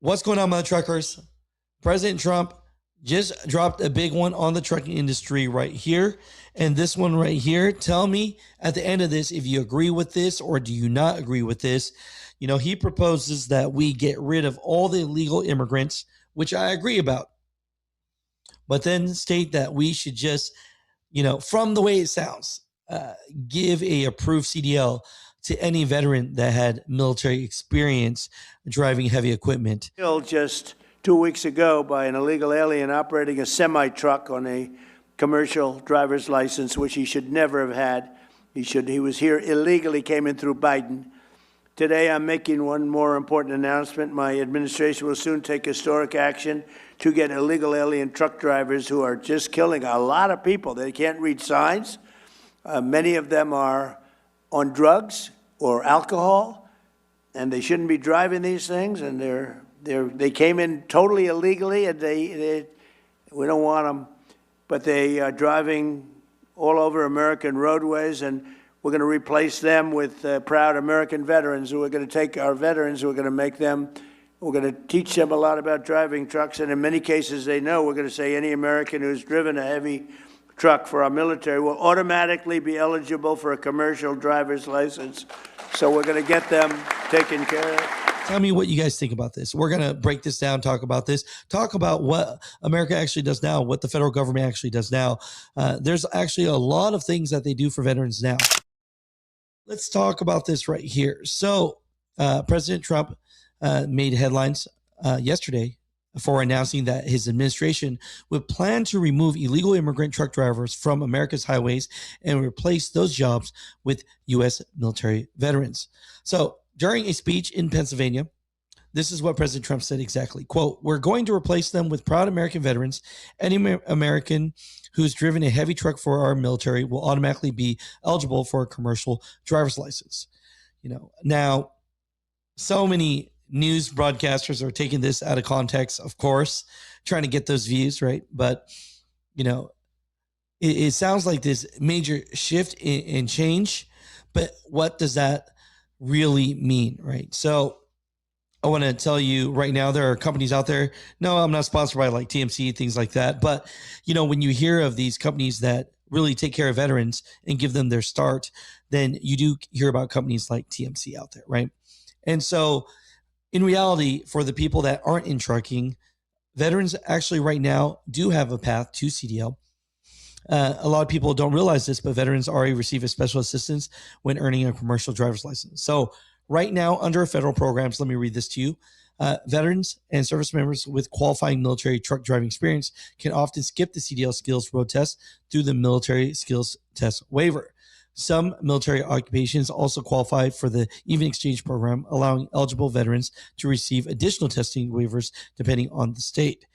What's going on, Mutha Truckers? President Trump just dropped a big one on the trucking industry right here. And this one right here, tell me at the end of this if you agree with this or do you not agree with this. You know, he proposes that we get rid of all the illegal immigrants, which I agree about. But then state that we should just, from the way it sounds, give a approved CDL to any veteran that had military experience driving heavy equipment. Killed just 2 weeks ago by an illegal alien operating a semi-truck on a commercial driver's license, which he should never have had. He was here illegally, came in through Biden. Today, I'm making one more important announcement. My administration will soon take historic action to get illegal alien truck drivers who are just killing a lot of people. They can't read signs. Many of them are on drugs or alcohol, and they shouldn't be driving these things. And they came in totally illegally, and we don't want them, but they are driving all over American roadways, and we're going to replace them with proud American veterans. We're going to take our veterans, we're going to teach them a lot about driving trucks, and in many cases they know. We're going to say any American who's driven a heavy truck for our military will automatically be eligible for a commercial driver's license. So we're going to get them taken care of. Tell me what you guys think about this. We're going to break this down, talk about this, talk about what America actually does now, what the federal government actually does now. There's actually a lot of things that they do for veterans now. Let's talk about this right here. So President Trump made headlines yesterday for announcing that his administration would plan to remove illegal immigrant truck drivers from America's highways and replace those jobs with U.S. military veterans. So during a speech in Pennsylvania, this is what President Trump said exactly. Quote, "We're going to replace them with proud American veterans. Any American who's driven a heavy truck for our military will automatically be eligible for a commercial driver's license." Now, so many news broadcasters are taking this out of context, of course, trying to get those views, right? But, it sounds like this major shift in change, but what does that really mean, right? So I want to tell you right now, there are companies out there. No, I'm not sponsored by like TMC, things like that. But, when you hear of these companies that really take care of veterans and give them their start, then you do hear about companies like TMC out there, right? And so in reality, for the people that aren't in trucking, veterans actually right now do have a path to CDL. A lot of people don't realize this, but veterans already receive a special assistance when earning a commercial driver's license. So right now, under federal programs, let me read this to you. Veterans and service members with qualifying military truck driving experience can often skip the CDL skills road test through the military skills test waiver. Some military occupations also qualify for the Even Exchange program, allowing eligible veterans to receive additional testing waivers depending on the state.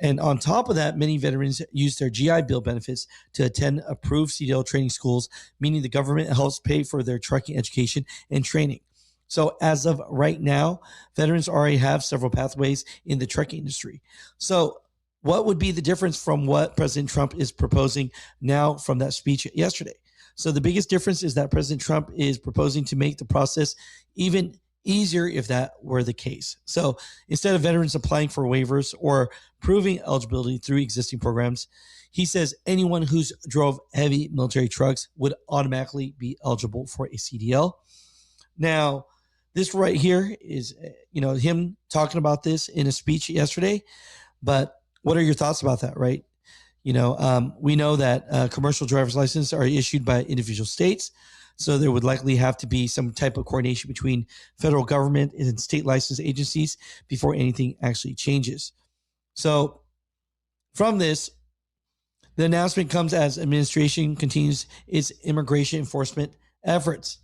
And on top of that, many veterans use their GI Bill benefits to attend approved CDL training schools, meaning the government helps pay for their trucking education and training. So as of right now, veterans already have several pathways in the trucking industry. So what would be the difference from what President Trump is proposing now from that speech yesterday? So the biggest difference is that President Trump is proposing to make the process even easier if that were the case. So instead of veterans applying for waivers or proving eligibility through existing programs, he says anyone who's drove heavy military trucks would automatically be eligible for a CDL. Now, this right here is, him talking about this in a speech yesterday. But what are your thoughts about that, right? We know that commercial driver's licenses are issued by individual states. So there would likely have to be some type of coordination between federal government and state license agencies before anything actually changes. So from this, the announcement comes as administration continues its immigration enforcement efforts.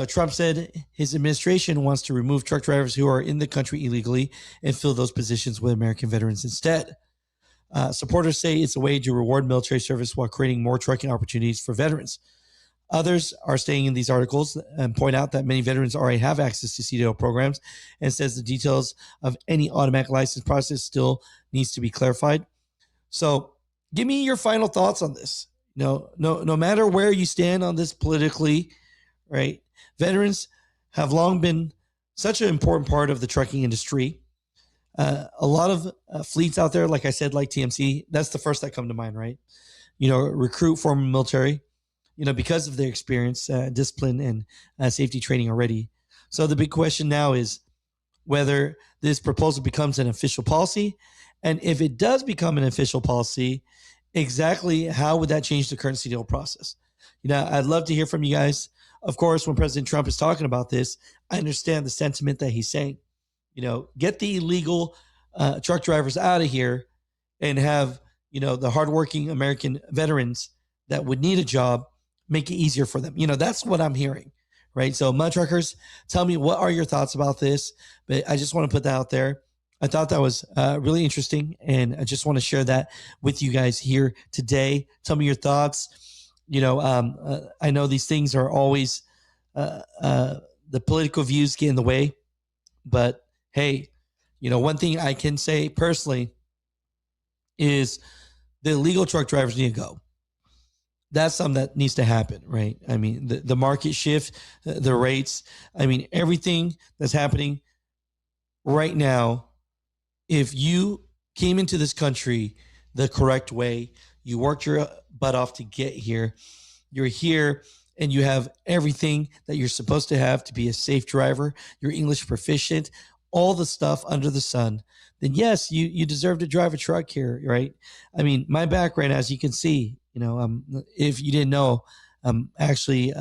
Trump said his administration wants to remove truck drivers who are in the country illegally and fill those positions with American veterans instead. Supporters say it's a way to reward military service while creating more trucking opportunities for veterans. Others are staying in these articles and point out that many veterans already have access to CDL programs and says the details of any automatic license process still needs to be clarified. So give me your final thoughts on this. No matter where you stand on this politically, right? Veterans have long been such an important part of the trucking industry. A lot of fleets out there, like I said, like TMC, that's the first that come to mind, right? Recruit former military, because of their experience, discipline, and safety training already. So the big question now is whether this proposal becomes an official policy. And if it does become an official policy, exactly how would that change the current CDL process? I'd love to hear from you guys. Of course, when President Trump is talking about this, I understand the sentiment that he's saying. Get the illegal truck drivers out of here and have, the hardworking American veterans that would need a job, make it easier for them. That's what I'm hearing, right? So Mud Truckers, tell me, what are your thoughts about this? But I just want to put that out there. I thought that was really interesting, and I just want to share that with you guys here today. Tell me your thoughts. I know these things are always, the political views get in the way, but hey, one thing I can say personally is the illegal truck drivers need to go. That's something that needs to happen, right? I mean, the market shift, the rates, I mean, everything that's happening right now, if you came into this country the correct way, you worked your butt off to get here, you're here and you have everything that you're supposed to have to be a safe driver, you're English proficient, all the stuff under the sun, then yes, you deserve to drive a truck here, right? I mean, my background, as you can see, if you didn't know, actually,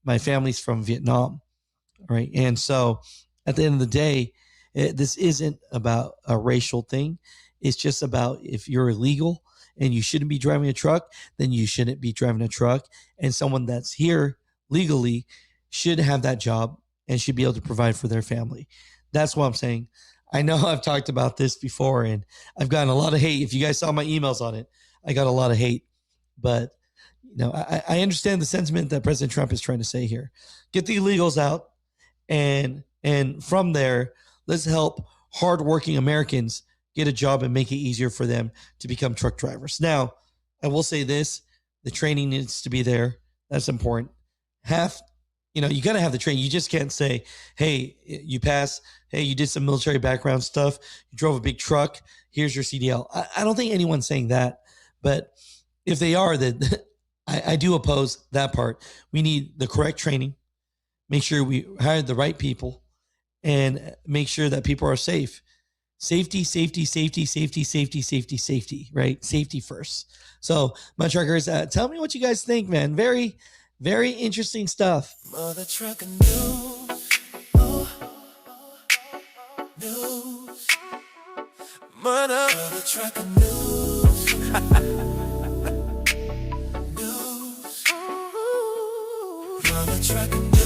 my family's from Vietnam, right? And so at the end of the day, this isn't about a racial thing. It's just about, if you're illegal and you shouldn't be driving a truck, then you shouldn't be driving a truck. And someone that's here legally should have that job and should be able to provide for their family. That's what I'm saying. I know I've talked about this before and I've gotten a lot of hate. If you guys saw my emails on it, I got a lot of hate. But I understand the sentiment that President Trump is trying to say here. Get the illegals out, and from there, let's help hardworking Americans get a job and make it easier for them to become truck drivers. Now, I will say this: the training needs to be there. That's important. You got to have the training. You just can't say, "Hey, you passed. Hey, you did some military background stuff. You drove a big truck. Here's your CDL." I don't think anyone's saying that, but if they are, then I do oppose that part. We need the correct training, make sure we hire the right people, and make sure that people are safe. Safety, safety, safety, safety, safety, safety, safety, right? Safety first. So, my truckers, tell me what you guys think, man. Very, very interesting stuff. Mutha Trucker news. News. Mutha Trucker news. News. Mutha Trucker news.